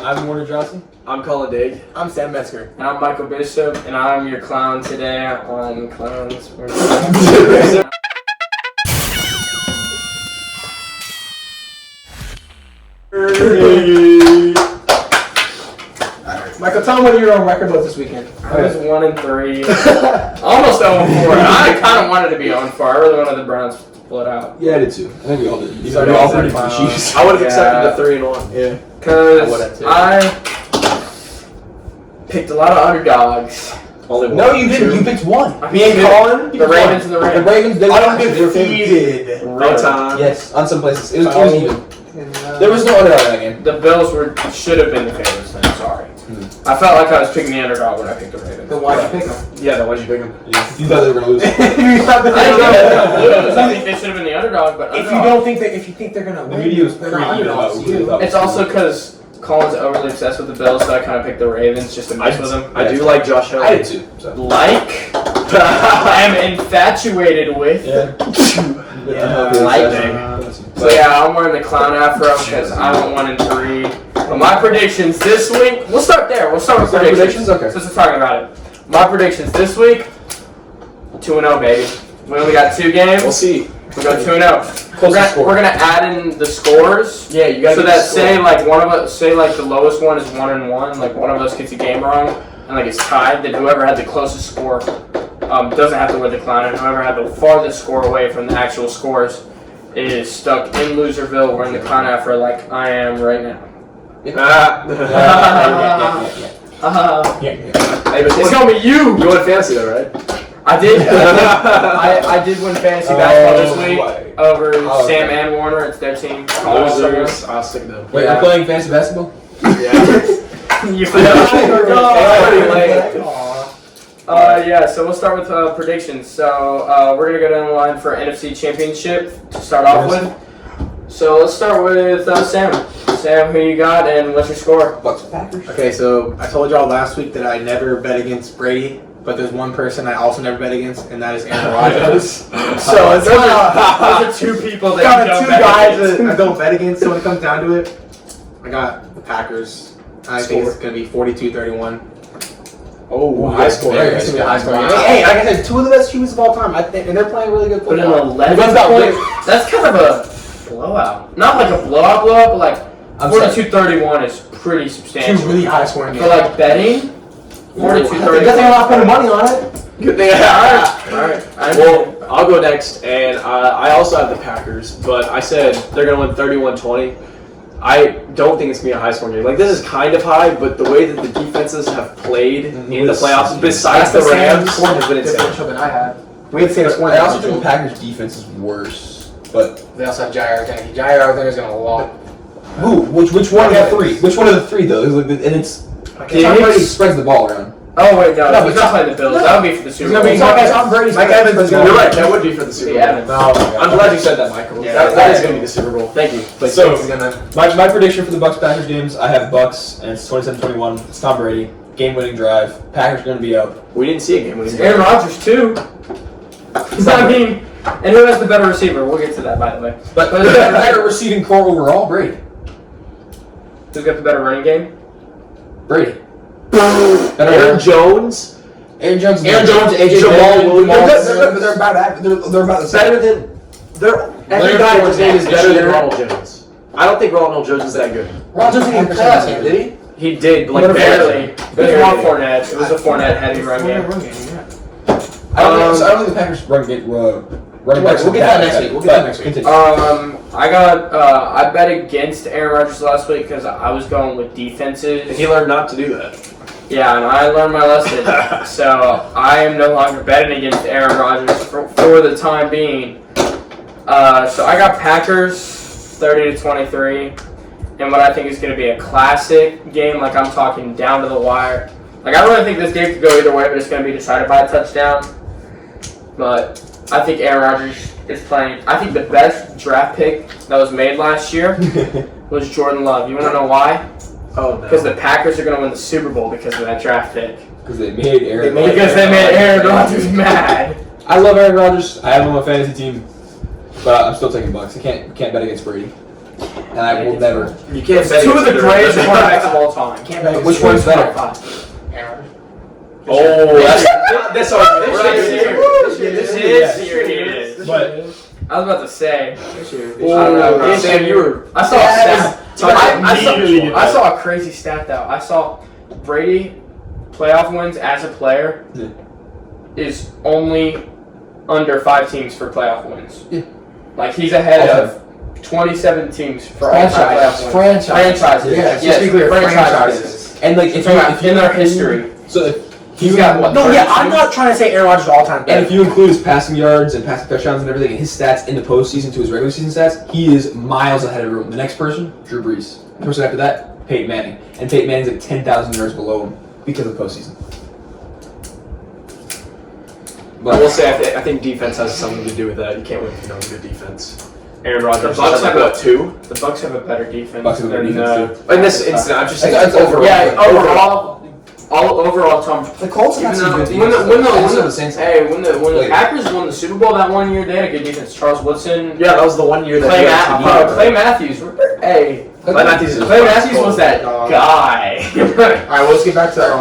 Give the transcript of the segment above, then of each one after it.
I'm Warner Johnson. I'm Colin Digg. I'm Sam Metzger. And I'm Michael Bishop, and I'm your clown today on Clowns. Michael, tell me what your own record was this weekend. I was 1-3, almost 0-4. I kind of wanted to be 0-4. I really wanted the Browns to pull it out. Yeah, I did too. I think we all did. So We all pretty much Chiefs. I would have accepted the 3-1. Yeah. Because I picked a lot of underdogs. Only one. No, you didn't. You picked one. Me and Colin. The Ravens and the The Rams. Ravens. They were Undefeated. No time. Yes, on some places it was even. And, There was no underdog in that game. The Bills should have been the favorites then, sorry. I felt like I was picking the underdog when I picked the Ravens. Then why'd you pick them? Yeah, then why'd you pick him? You thought they were gonna lose. I think they should have been the underdog, but If you don't think that, if you think they're gonna The win, media was they're not freaking out underdogs. about who they thought. It's also because Colin's overly obsessed with the Bills, so I kind of picked the Ravens just to mess with him. I do like Josh Allen. I did too. So. Like, I'm infatuated with. Yeah. Lightning. So yeah, I'm wearing the clown afro because I went 1-3. But my predictions this week, we'll start there. We'll start with predictions. Okay. Since we're talking about it. My predictions this week, 2-0, baby. We only got 2 games. We'll see. We go 2-0. We're gonna add in the scores. Yeah, you gotta So get that the score. say like one of us, say like the lowest one is 1-1, like one of us gets a game wrong, and like it's tied, then whoever had the closest score doesn't have to wear the clown, and whoever had the farthest score away from the actual scores is stuck in Loserville wearing the clown afro like I am right now. Hey, but It's gonna be you. you won fantasy though, right? I did. I did win fantasy basketball this week over Oh, Sam okay. and Warner. It's their team. Losers. I'll stick them. Wait, Yeah. I'm playing fantasy basketball. Yeah. You Aw. yeah, so we'll start with predictions. So we're gonna go down the line for NFC Championship to start off with. So let's start with Sam. Sam, who you got and what's your score? Bucks Packers. Okay, so I told y'all last week that I never bet against Brady, but there's one person I also never bet against, and that is Aaron Rodgers. So it's Those are 2 people that got you don't 2 bet guys against. that I don't bet against. So when it comes down to it, I got the Packers. I think it's gonna be 42-31. Oh, high score. It's gonna be a high score. Wow. Hey, like I said, 2 of the best teams of all time. I think, and they're playing really good Put in football. 11 What's that points. That's kind of a blowout. Not like a blowout, but like I'm sorry. 42-31 is pretty 2 substantial. really high scoring For games. like betting, 42-31. Good thing I'm not spending money on it. Good thing. Alright. Well, I'll go next, and I also have the Packers, but I said they're going to win 31-20. I don't think it's going to be a high-scoring game. Like, this is kind of high, but the way that the defenses have played in the playoffs, besides the Rams, has been insane. differential than I had. We had the same score. I also think the Packers defense is worse, but They also have Jair Alexander. Jair Alexander's gonna walk. who? Which one of the 3? Which one of the 3 though? And it's Tom Brady spreads the ball around. Oh wait, no, No, he's but not playing the Bills. That would be for the Super Bowl. Tom Brady's Mike Evans is going to. You're right. That would be for the Super Bowl. Yeah. I'm glad you said that, Michael. Yeah. that is going to be the Super Bowl. Thank you. But So- he's gonna. My prediction for the Bucks Packers games, I have Bucks and it's 27-21. It's Tom Brady, game-winning drive. Packers are going to be up. We didn't see a game. Aaron Rodgers too. I mean, and who has the better receiver? We'll get to that by the way. But the better receiving core overall, Brady. Who's got the better running game? Brady. Aaron Jones. Aaron Jones, AJ Jamal Williams. They're about the same. Better than. Every Leonard guy in his Fournette name is is better than shooter. Ronald Jones. I don't think Ronald Jones is that good. Ron Jones didn't even play last game, did he? He did, like, Barely. barely. It was more Fournette. It was a Fournette heavy run game. I don't think the Packers running backs. We'll get that next week. We'll get that next week. Continue. I bet against Aaron Rodgers last week because I was going with defenses. He learned not to do that. Yeah, and I learned my lesson. So I am no longer betting against Aaron Rodgers for the time being. So I got Packers 30-23, and what I think is going to be a classic game. Like I'm talking down to the wire. Like I really think this game could go either way, but it's going to be decided by a touchdown. But I think Aaron Rodgers is playing. I think the best draft pick that was made last year was Jordan Love. You want to know why? Oh, no. Because the Packers are going to win the Super Bowl because of that draft pick. Because they made Aaron. Because they made Aaron Rodgers mad. I love Aaron Rodgers. I have him on my fantasy team, but I'm still taking Bucks. I can't bet against Brady. and I will never. You can't bet Two of against the either greatest them. quarterbacks of all time. Can't bet Which against one's Steelers. better? Aaron Rodgers. Oh, that's our This we're not year. doing This this. year it is. But I was about to say. This I don't know. year. Sam, you were. I saw a stat. Immediately I saw a crazy stat though. I saw Brady playoff wins as a player Yeah. is only under 5 teams for playoff wins. Yeah. Like he's ahead All of 27 teams for all-time playoff Franchises. wins. Franchises. Yeah, Yes, just to be clear, franchises. franchises. and like if you In their history. so if He's got what? No, yeah, 32? I'm not trying to say Aaron Rodgers is all-time and better. if you include his passing yards and passing touchdowns and everything, and his stats in the postseason to his regular season stats, he is miles ahead of everyone. The next person, Drew Brees. The person after that, Peyton Manning, and Peyton Manning's like 10,000 yards below him because of the postseason. I will say, I think defense has something to do with that. You can't win if you don't have good defense. Aaron Rodgers The Bucs has like, have what, 2? The Bucks have a better defense. Bucks have a better than, defense, In this instance, I'm just saying It's overall. Yeah, overall, Tom. The Colts have Even some though- good when the- defense. when the- though. when Also the- the Saints- Hey, when the Later. Packers won the Super Bowl that one year, they had a good defense. Charles Woodson, Yeah, that was the one year that Clay, you had to beat Clay Matthews. Hey, Clay Matthews is Clay Matthews was that Dog. guy. All right, well, let's get back to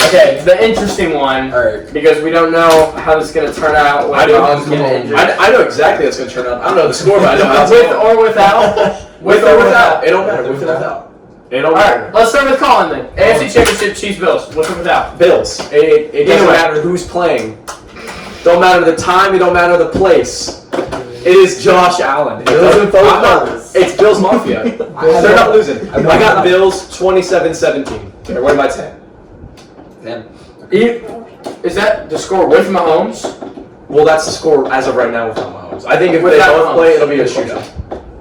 Okay, the interesting one, All right. because we don't know how this is going to turn out when I know. Mahomes gets injured. I know exactly how it's going to turn out. I don't know the score, but I know how it's With going. or without. With or without. It don't matter. With or without. It don't Alright, matter. let's start with Colin then. AFC Championship, Chiefs, Bills. With or without? Bills. It doesn't Either way. matter who's playing. Don't matter the time. It don't matter the place. It is Josh Allen. It doesn't. I'm not. It's Bills Mafia. They're not losing. I got Bills 27-17. Okay, what am I saying? Damn. Is that the score with Mahomes? Well, that's the score as of right now without Mahomes. I think if they Without both Mahomes. play, it'll be a shootout.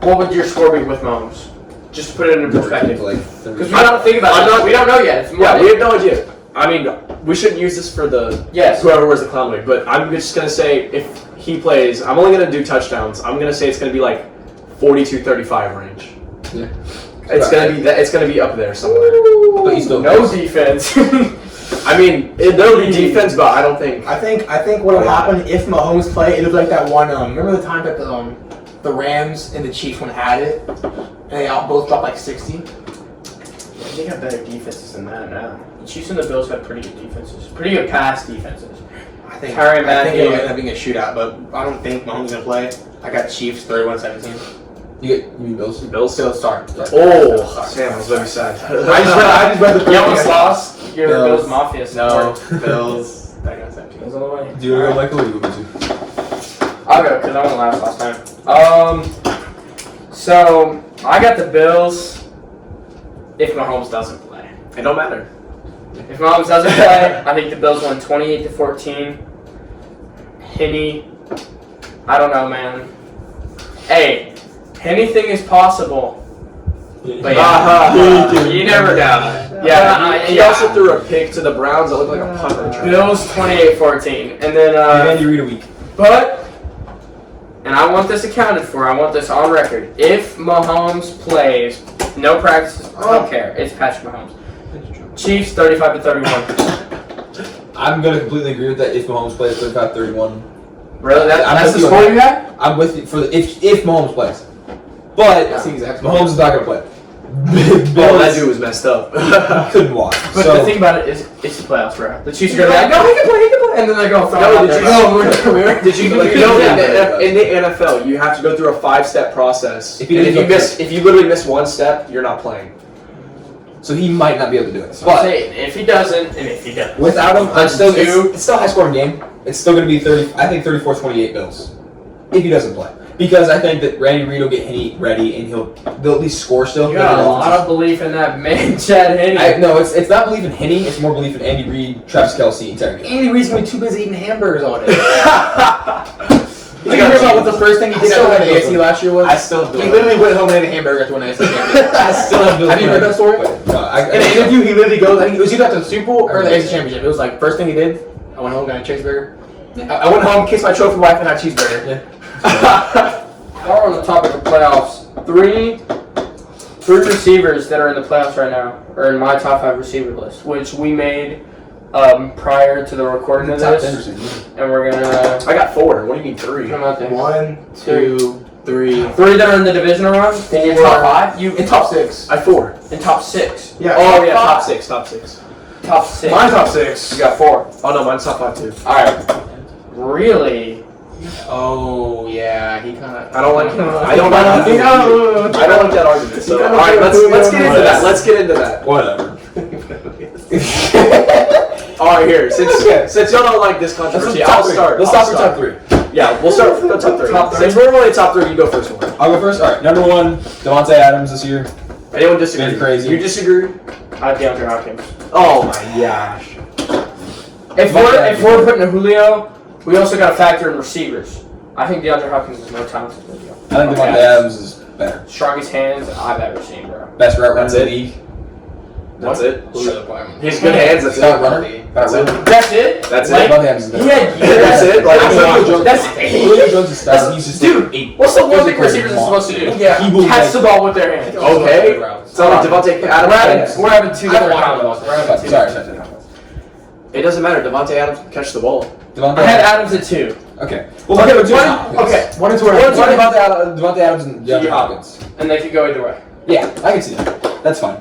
What would your score be with Mahomes? Just to put it into perspective. Like Because we don't think about I'm it. not- We don't know yet. It's Yeah, Monday. we have no idea. I mean, we shouldn't use this for the Yes. whoever wears the clown wig, but I'm just gonna say if he plays, I'm only gonna do touchdowns. I'm gonna say it's gonna be like 42-35 range. Yeah. It's gonna be that. It's gonna be up there somewhere. But you still No defense. I mean, there'll be defense, but I don't think. I think what'll happen if Mahomes play, it'll be like that one. Remember the time that the Rams and the Chiefs one had it, and they all both dropped like 60. They got better defenses than that now. The Chiefs and the Bills have pretty good defenses. Pretty good pass defenses. I think Tyrann I think it'll Mathieu. end up being a shootout, but I don't think Mahomes is gonna play. I got Chiefs 31-17. you mean Bills? Bills. Still sorry. Oh, Sam, I was very sad. I just read the You almost lost. You're the Bills. Bills Mafia No, support. Bills 31-17. Bills all the way. Do you want to go, Michael, or you go to? I'll go because I went last time. So I got the Bills. If Mahomes doesn't play, It don't matter. if Mahomes doesn't play, I think the Bills win 28-14. Henny, I don't know, man. Hey, anything is possible. But yeah, you never know. Yeah, He also threw a pick to the Browns that looked like a punt return. Bills 28-14, and then Give Andy Reid a week. but. And I want this accounted for. I want this on record. If Mahomes plays, no practices, I don't care. It's Patrick Mahomes. Chiefs 35-31. I'm gonna completely agree with that. If Mahomes plays 35-31, Really? I'm That's the with you score on you had? I'm with you for the, if Mahomes plays. But That's the exact score. Mahomes is not gonna play. Oh, that dude was messed up. He couldn't watch. But so the thing about it is, it's the playoffs, bro. The Chiefs are gonna be like, no, he can play, and then they're gonna throw No, it out did there. you- No, we're come here. Did you know that in the NFL you have to go through a 5-step process? If you And didn't go if you literally miss one step, you're not playing. so he might not be able to do it. I'm But saying, if he doesn't, and if he does. without him, I'm still it's still a high scoring game. It's still gonna be 30. I think 34-28 Bills. If he doesn't play. Because I think that Randy Reid will get Henny ready and they'll at least score still. You got a lot of belief in that man, Chad Henne. No, it's not belief in Henny, it's more belief in Andy Reid, Travis Kelce, and Terry. Andy Reid's gonna be too busy eating hamburgers all day. Did you I hear got about you. what the first thing he did still after the have AFC those. last year was? I still have He literally went home and ate a hamburger after one AFC championship. I still have Have you heard that story? No, In an interview, he literally goes, I think it was either after the Super Bowl or the AFC Championship. It was like, first thing he did, I went home, got a cheeseburger. I went home, kissed my trophy wife, and had a cheeseburger. While we're on the topic of playoffs, three receivers that are in the playoffs right now are in my top 5 receiver list, which we made prior to the recording of Top 10 this, receiver. and we're gonna I got 4. What do you mean 3? come out there. 1, 2, 3. 3 that are in the divisional round. In your top 5, you In top 6. I have 4. in top 6. Yeah. Oh yeah, top top 6, top 6. Top 6. Mine's top 6. You got 4. Oh no, mine's top 5 too. All right. Really? Oh yeah, he kind of. I don't like him. I don't like that argument. So, all right, let's get into that. Let's get into that. Whatever. All right, here. Since y'all don't like this controversy, I'll start. Let's start with top 3. Yeah, we'll start with the top 3. Top three. Since we're only top 3, you go first one. I'll go first. All right, number 1, Devontae Adams this year. Anyone disagree? Been crazy. You disagree? I have DeAndre Hopkins. Oh my gosh. If we're putting a Julio, we also got to factor in receivers. I think DeAndre Hopkins is more talented than Julio. I think Devontae Adams is better. Strongest hands I've ever seen, bro. Best route runner That's in the it. league. That's it. He's He's good hands. That's Got it. runner. That's it. That's it. That's Like, it. Devontae Adams is better. He had years. That's it. Like, That's Julio Jones is That's- style. He's just dude, like what's the one thing physical receivers are monster. supposed to do? Yeah. He will Catch like- the ball with their hands. Okay. So Devontae Adams. We're having 2 different combos. Sorry. It doesn't matter. Devontae Adams can catch the ball. Devontae I had Adams. Adams at 2. Okay. Well, Okay, okay, but one and two are. What about Devontae Adams and DeAndre Hopkins? And they could go either way. Yeah, I can see that. That's fine.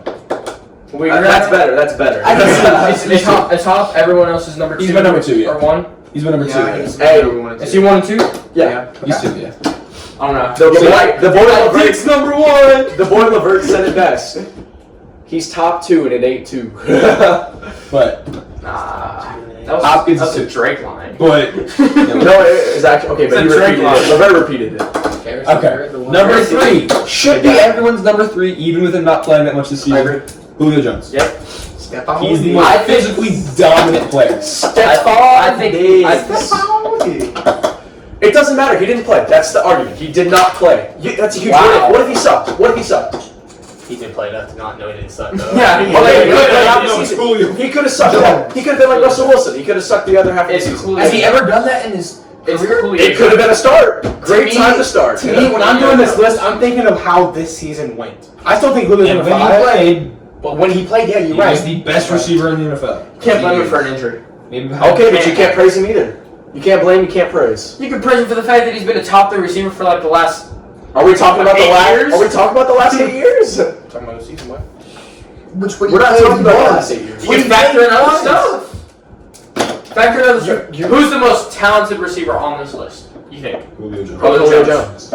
We That's better. That's better. I can see It's top. It's top. Everyone else is number 2. He's been number 2, yeah. Or 1. He's been number 2. Yeah, he's Hey, Is he 1 and 2? Yeah. He's 2, yeah. I don't know. The boy Dick's Levert. number 1. The boy Levert said it best. He's top 2 and it ain't 2. But Nah. That was, Hopkins that was is a Drake line. but No, it's actually okay, but he It's a repeated Drake it. Levert repeated it. okay. Number 3 should be everyone's number 3, even with him not playing that much this I season. agree. Julio Jones. Yep. Step out. He's the I most think- physically dominant player. I think. It doesn't matter. He didn't play. That's the argument. He did not play. That's a huge Wow. what if. What if he sucked? What if he sucked? He didn't play enough to not know he didn't suck though. Yeah, Well, he he could have No, it's Julio. He could have sucked. Yeah. He could have been like Russell Wilson. He could have sucked the other half of the It's season. Julio. Has he ever done that in his It's career? Julio. It could have been a start. Great me- time to start. To me, when I'm doing this list, I'm thinking of how this season went. I still think Julio's And number when he 5. played, But when he played, yeah, he you're was right. the best receiver in the NFL. Can't blame him for an injury. Maybe behind- Okay, but you can't praise him either. You can't blame. You can't praise. You can praise him for the fact that he's been a top 3 receiver for like the last. Are we talking about the 8 last? years? Are we talking about the last 8 years? Talking about the season, what? We're not talking about the last 8 years. You can factor in other stuff. Factor in other stuff. Who's the most talented receiver on this list? You think? Julio Jones. Probably Julio Jones.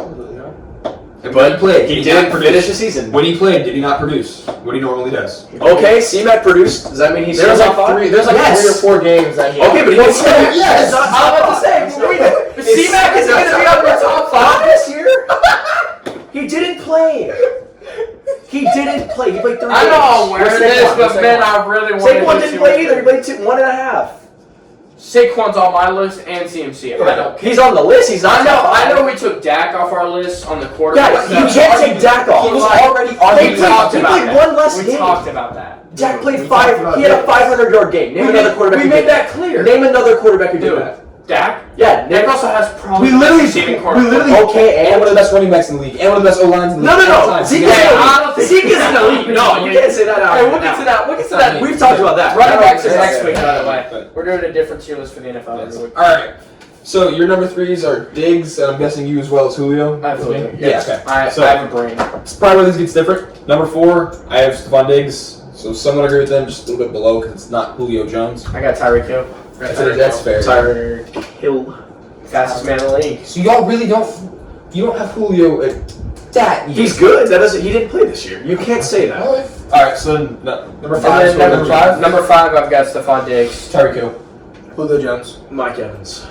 But he played. He did didn't not finish produce. the season. When he played, did he not produce what he normally does? Okay, C-Mac produced. Does that mean he's There's still like top 5? 3. There's like Yes. 3 or 4 games that he. Okay, but he didn't play. Yes. It's not I'm top about to say, five. but C-Mac is going to be on the top 5 this year. He didn't play. He didn't play. He played 3 games. I know I'm wearing Where's this, Saquon? but Where's man, Saquon? I really want Saquon didn't play either. He played 1.5. Saquon's on my list and CMC. I don't care. He's on the list. He's not. I know we took Dak off our list on the quarterback. Yeah, but you can't take Dak off. He was already on He the played one less We game. talked about that. Dak played We 5. talked about He had a this. 500-yard game. Name another quarterback. We who made did that clear. Name another quarterback who did Dude, that. Dak? Yeah. Dak also has probably We literally- receiving we quarterback. literally- Okay, And and one of the best running backs in the league, and one of the best O-lines in the No, league. no, all no. time. Zeke Yeah, is I elite. don't think Zeke is an elite. No, you can't say that out. Hey, we'll get to that. We'll get to that. We've talked about that. Running backs is Yeah, next yeah, week, yeah. by the way. We're doing a different tier list for the NFL every week. All right. So your number 3s are Diggs, and I'm guessing you as well as Julio. Absolutely. Yeah. Okay. I So have a brain. it's probably where this gets different. Number 4, I have Stephon Diggs. So somewhat agree with them, just a little bit below because it's not Julio Jones. I got Tyreek Hill. That's fair. Tyreek Hill. Fastest man in the league. So y'all really you don't have Julio at that. He's good. That doesn't. He didn't play this year. You can't say that. All right. So number 5. And then number 5, I've got Stephon Diggs. Tyreek Hill. Julio Jones. Mike Evans.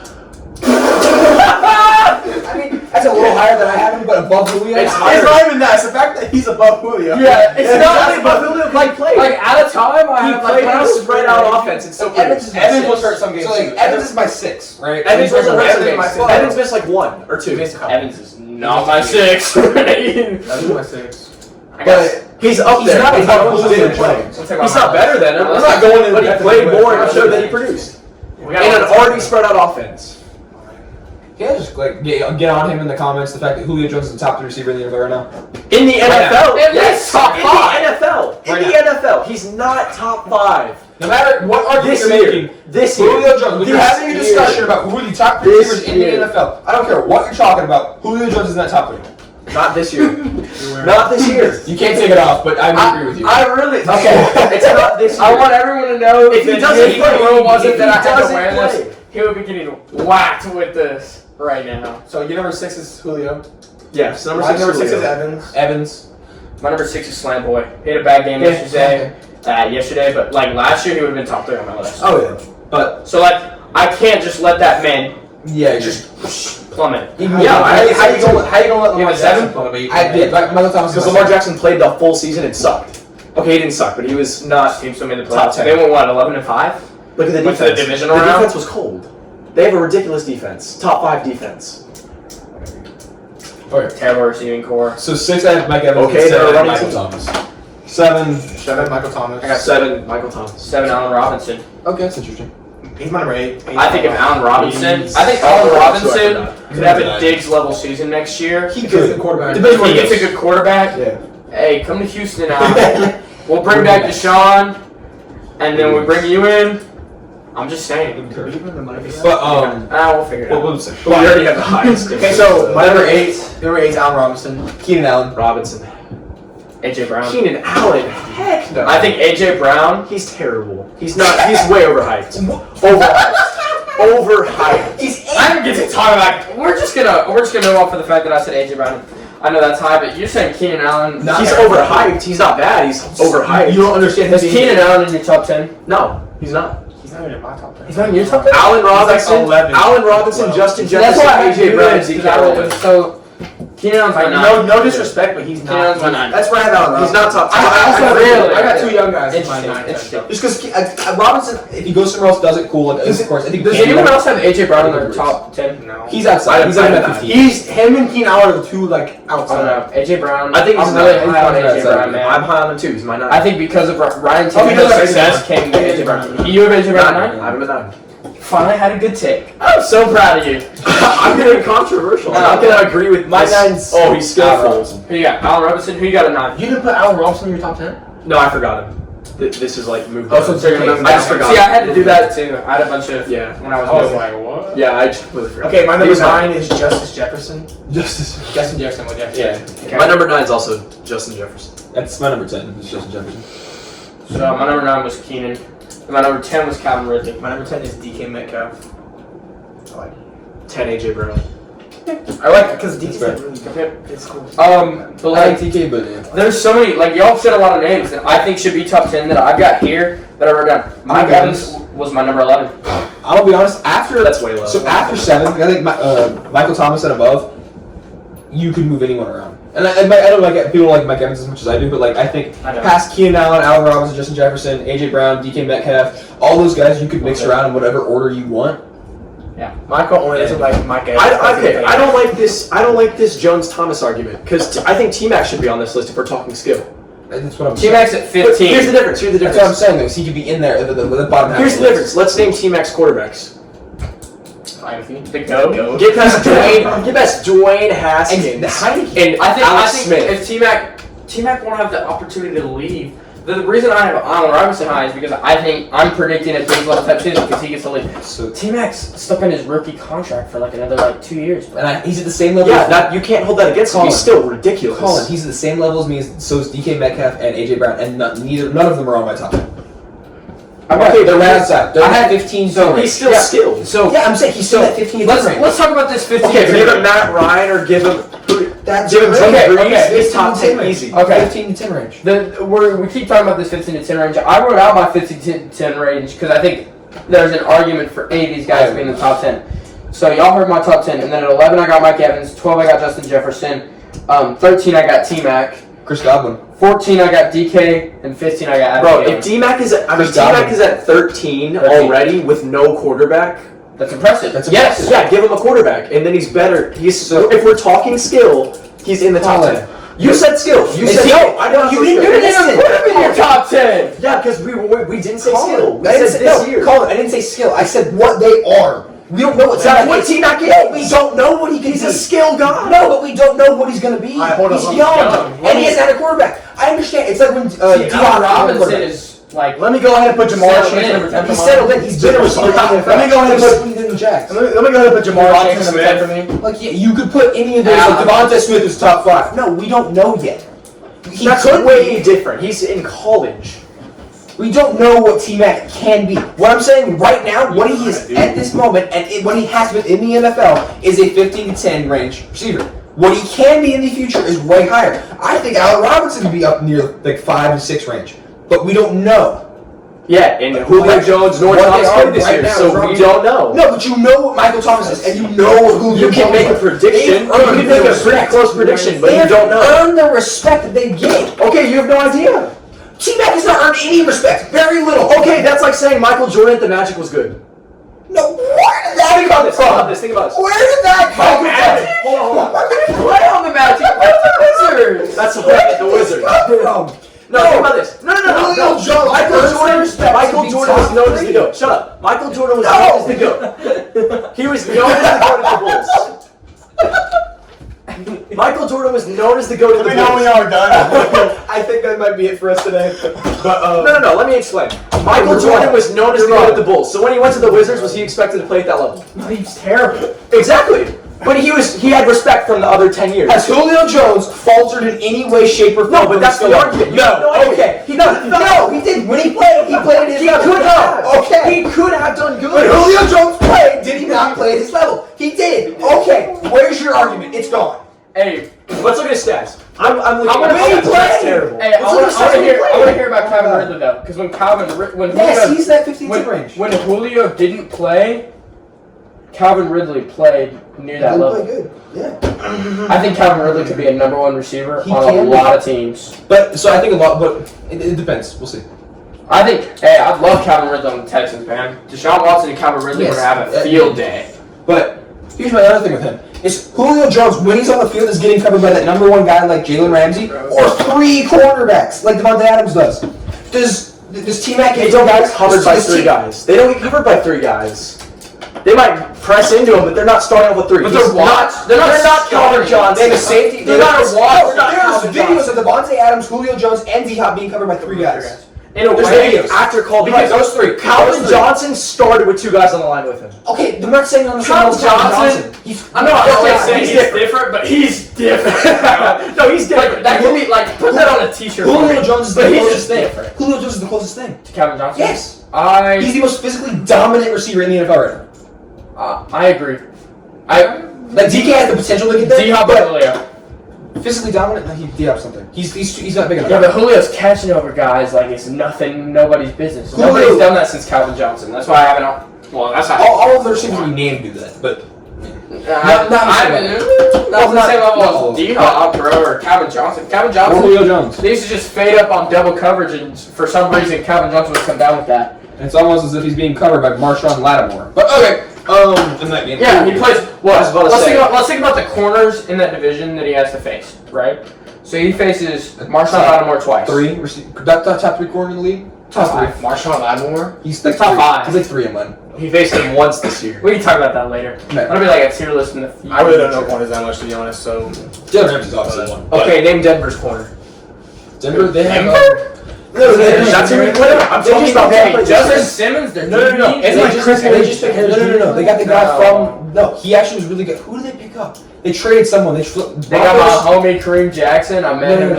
I mean, that's a little higher than I have him, but above Julio. It's It's higher. not even that. It's the fact that he's above Julio. Yeah, it's not It's above Julio. Like play. like at a time I He have played like on a spread out offense and still Evans produced. is my Evans 6. was hurt some games So like too. Evans is my 6, right? Evans wasn't hurt some Evans games. my Evans missed like 1 or 2. Evans is not my 6. That's my 6. I got He's up He's there. not He's above not Julio didn't Jones. play. We'll take He's my not better than him. Let's I'm not going in, but but he he played played more and better. showed that he produced. We In an already spread out offense. Yeah, just like get on him in the comments. The fact that Julio Jones is the top 3 receiver in the NFL right now. In the NFL. At Yes, least top in 5. the NFL. In Right the NFL. He's not top 5. No matter what argument This you're year. making, This year. Julio Jones. When you're This having a year. discussion about who are the top 3 This receivers in year. the NFL, I don't care what you're talking about. Julio Jones is in that top 3. Not this year. Not this year. You can't take it off, but I would agree with you. I really Okay, it's not this year. I want everyone to know If he that doesn't if play, Will wasn't if that he I had to doesn't wear play. this, he would be getting whacked with this right now. So your number 6 is Julio. Yes, number My 6. number 6 is Julio. Evans. Evans. My number 6 is Slam Boy. He had a bad game yesterday, but like last year he would have been top 3 on my list. Oh yeah. But So like I can't just let that man yeah, just plummet. Yeah. How you gonna let You Lamar have a 7? Jackson play? I did. Michael Thomas. Because Lamar Jackson played the full season and sucked. Okay, he didn't suck, but he was not. Team still made the Top playoffs. 10. They went what 11-5. Look at the Went defense. to the divisional The round? defense was cold. They have a ridiculous defense. Top 5 defense. Okay. Terrible receiving core. So 6, I have Mike Evans. Okay, and 7, they're I have running Michael team. Thomas. 7. 7, Michael Thomas. I got 7, Michael Thomas. 7, Allen Robinson. Okay, that's interesting. He's my number 8. I think if Allen Robinson, He's- I think Allen Allen Robinson, Robinson could have a Diggs level season next year. he gets the quarterback. Depends If where he he gets a goes. good quarterback, Yeah. hey, come to Houston now. We'll bring back Deshaun, and then we bring you in. I'm just saying. But We'll figure it what out. was it? But we already have the highest. Okay, so my number 8 is Allen Robinson. Keenan Allen. Robinson. AJ Brown. Keenan Allen. Heck no. I think AJ Brown. He's terrible. He's not. He's way overhyped. Overhyped. Overhyped. I get to talk about. We're just gonna move on for the fact that I said AJ Brown. I know that's high, but you're saying Keenan Allen. He's overhyped. He's not bad. He's overhyped. You don't understand Is his Keenan Allen in your top 10? No, he's not. He's not even in my top 10. He's not in your top 10? Allen Robinson. 11. Allen Robinson. Well, Justin That's Jefferson. why I AJ Brown. and do Zeke this, Elliott. So, Keenan Allen's my 9. No disrespect, but he's Keenan Allen's my not. 9. That's why I have Allen He's Robinson. not top 10. Really? I got 2 young guys in my Interesting, 9. interesting. Just because Robinson, if he goes somewhere else, does it cool. Like, of course, I think. Does anyone else have AJ Brown in their top 10? No. He's outside. He's like I at don't 15. He's him and Keenan Allen are the two like I don't outside. know. AJ Brown. I think he's I'm really not- high on he's AJ not Brown, man. I'm high on him too. He's my 9. I think because of Ryan Oh, he Tannehill's does have success AJ came to AJ Brown. Brown. You have AJ Brown 9? I have him at 9. Finally had a good take. I'm so proud of you. I'm getting controversial. I'm not gonna agree with My this. 9's Oh, he's skillful. Who you got? Allen Robinson. Who you got at 9? You didn't put Allen Robinson in your top 10? No, I forgot him. This is like moved. Oh, so on. it's your I just forgot. See, I had to do that too. I had a bunch of Yeah. when I was I was moving. like, what? Yeah, I just completely forgot. Okay, my He number was 9 is Justice Jefferson. Justice. Justin Jefferson with Jefferson. Yeah. Okay. My number 9 is also Justin Jefferson. That's my number 10. It's Justin Jefferson. So my number 9 was Keenan. And my number 10 was Calvin Ridley. My number 10 is DK Metcalf. I like 10 AJ Brown. I like it because DK's fair. like really good. It's cool. But I like like, TK, but yeah. there's so many, like, y'all said a lot of names that I think should be top 10 that I've got here that I wrote down. Mike Mike Evans was my number 11. I'll be honest. After That's way low. So after 7, I think Michael Thomas and above, you could move anyone around. And I don't like people don't like Mike Evans as much as I do, but like I think I know. past Keenan Allen, Allen Robinson, Justin Jefferson, AJ Brown, DK Metcalf, all those guys you could mix around in whatever order you want. Michael only doesn't like Mike Evans. Okay, I don't like this. I don't like this Jones Thomas argument because I think T-Mac should be on this list if we're talking skill. And that's what I'm saying. T-Max at But here's the 15. difference. Here's the That's what I'm difference. saying though. So he could be in there at the bottom half. Here's of the difference. Let's name T-Mac's quarterbacks. The GOAT. Get past Dwayne. Get past Dwayne Haskins. And Heineke. And I Alex think Smith. if T-Mac won't have the opportunity to leave. The reason I have Allen Robinson high is because I think I'm predicting a big level type 2 because he gets to leave. So T-Mac's stuck in his rookie contract for like another like 2 years. Bro. and he's at the same level. Yeah, as you can't hold that against him. Colin. He's still ridiculous. Colin. He's at the same level as me. So is DK Metcalf and AJ Brown, and none of them are on my top 10. Okay, they're but right outside. They're I at had- 15. so He's still Yeah. skilled. So Yeah, I'm saying he's still at 15. let's talk about this 15. Okay, give him Matt Ryan or give him That's give him Drew okay, Brees. okay, He's top 10 easy. Okay. 15 to 10 range. We keep talking about this 15 to 10 range. I wrote out my 15 to 10 range because I think there's an argument for any of these guys being in the top 10. So y'all heard my top 10, and then at 11 I got Mike Evans, 12 I got Justin Jefferson, 13 I got T-Mac, Chris Godwin. 14 I got DK, and 15 I got Adam Bro, Thielen. if D-Mac is at, Chris T-Mac Godwin. is at 13 already with no quarterback, That's impressive. That's yes. impressive. yeah, give him a quarterback, and then he's better. If we're talking skill, he's in the top Colin. 10. You said skill. You Is said he- no. I know you you didn't didn't. even Put him in your top 10. Yeah, because we didn't say skill. Colin. We I didn't said say, this no, year. Colin, I didn't say skill. I said what they are. We don't know what's That's what T-Mac is. We don't know what he can He's be. a skill guy. No, but we don't know what he's going to be. Alright, hold He's on, young, hold on. and he hasn't had a quarterback. I understand. It's like when Allen Dion Robinson is like. Let me go ahead and put Jamar Settled Chase in. number 10 for He's mine. settled in. He's been a receiver. Let me go ahead and put. What he did in the Jags. Let me go ahead and put Jamar Devontae Chase number 10 for Smith. me. Like, yeah, you could put any of those. Yeah. Like Devontae Smith is top 5. No, we don't know yet. He That's could way be. different. He's in college. We don't know what T-Mac can be. What I'm saying right now, what he is at this moment, and what he has been in the NFL, is a 15 to 10 range receiver. What he can be in the future is way higher. I think Allen Robinson could be up near like 5 to 6 range, but we don't know. Yeah, and Julio Jones nor What Thomas they are played this right year, now is so we Robinson. don't know. No, but you know what Michael Thomas is, and you know what Julio You can Jones make a is. prediction. You They've can earned make the a pretty respect. close prediction, but They you have don't know. earned the respect that they get. Okay, you have no idea. T-Mac has not earned any respect. Very little. Okay, that's like saying Michael Jordan at the Magic was good. No, where did that Think about come this. Think about from? this. Think about this. Where did that come from? Hold on. Play on the Magic with the Wizards. That's the Wizards. No, think about this. No. Julio Jones Michael earns Jordan. respect to Michael be Jordan top was known as three. the GOAT. Shut up. Michael Jordan was No. known as the GOAT. He was known as the GOAT of the Bulls. Michael Jordan was known as the GOAT of the Let me know when Bulls. y'all are done. I think that might be it for us today. But No. Let me explain. Michael You're Jordan wrong. was known as the You're GOAT wrong. of the Bulls. So when he went to the Wizards, was he expected to play at that level? No, he's terrible. Exactly. But he had respect from the other 10 years. has Julio Jones faltered in any way, shape, or form? No, but that's the argument. You have no idea. Okay. He No, he did. When he played at his He level. could have. Okay. He could have done good. When Julio Jones played, did he not play at his level? He did. Okay. Where's your argument? It's gone. Hey, Let's look at his stats. I'm looking How at many his stats. played? That's terrible. hey, I Let's want look to at hear. Calvin I want to Ridley. hear about Calvin Ridley though, because when Yes, Julio, he's that 15 range. when Julio didn't play, Calvin Ridley played near that Didn't level. play good. Yeah. I think Calvin Ridley could be a number 1 receiver He on can a be. lot of teams. But so I think a lot, but it depends. We'll see. I think. Hey, I love Calvin Ridley on the Texans, man. Deshaun Watson and Calvin Ridley Yes. would have a field day. But here's my other thing with him. Is Julio Jones, when he's on the field, is getting covered by that number 1 guy like Jalen Ramsey or 3 cornerbacks like Devontae Adams does? Does T-Mac They get don't guys get covered by 3 guys. They don't get covered by 3 guys. They might press into him, but they're not starting off with 3. But He's they're watch- they're not Calvin starting. Johnson. They have a safety. They're not a watch. There's Calvin videos Johnson. of Devontae Adams, Julio Jones, and D-Hop being covered by 3 guys. In a There's way, videos. after Calvin Because Johnson. those 3. Calvin those 3. Johnson started with 2 guys on the line with him. Okay, I'm not saying on the same Calvin level as Johnson. He's, I'm not Okay, saying he's different, but he's different. No, he's different. Like, that could be like put that on a T-shirt. for Julio me. Jones is the But he's closest just thing. different. Julio Jones is the closest thing. To Calvin Johnson. Yes. He's I the most physically dominant receiver in the NFL right now. I agree. Like DK has the potential to get there, D-Hop but and Julio. physically dominant, no, he D-Hop's something. He's not big enough. Yeah, but Julio's catching over guys like it's nothing, nobody's business. Julio- Nobody's done that since Calvin Johnson. That's why I haven't. Well, that's not. all of the receivers we named do that, but not Not the same level not- as D-Hop, bro, or Calvin Johnson. Calvin Johnson. Julio Jones. They used to just fade up on double coverage, and for some reason, Calvin Johnson would come down with that. It's almost as if he's being covered by Marshawn Lattimore. But okay, in that game. Yeah, he plays. What? I was about to Let's say. think about the corners in that division that he has to face, right? So he faces Marshawn Lattimore twice. 3 top 3 corner in the league. Top 5. Marshawn Lattimore. He's like Top 3. 5. He's like 3 in one. He faced him once this year. We can talk about that later. No. That'll be like a tier list in the future. I really don't know corners that much, to be honest. So Jalen Ramsey's obviously one. Okay, name Denver's corner. Denver, they have. That's who we put him. I'm talking about Hey, that. Justin Simmons, they're No. DBs. It's like Chris. They just picked. No. They got the guy No. from. No, he actually was really good. Who did they pick up? They traded someone. They flipped. They got my homie Kareem Jackson. I met him. The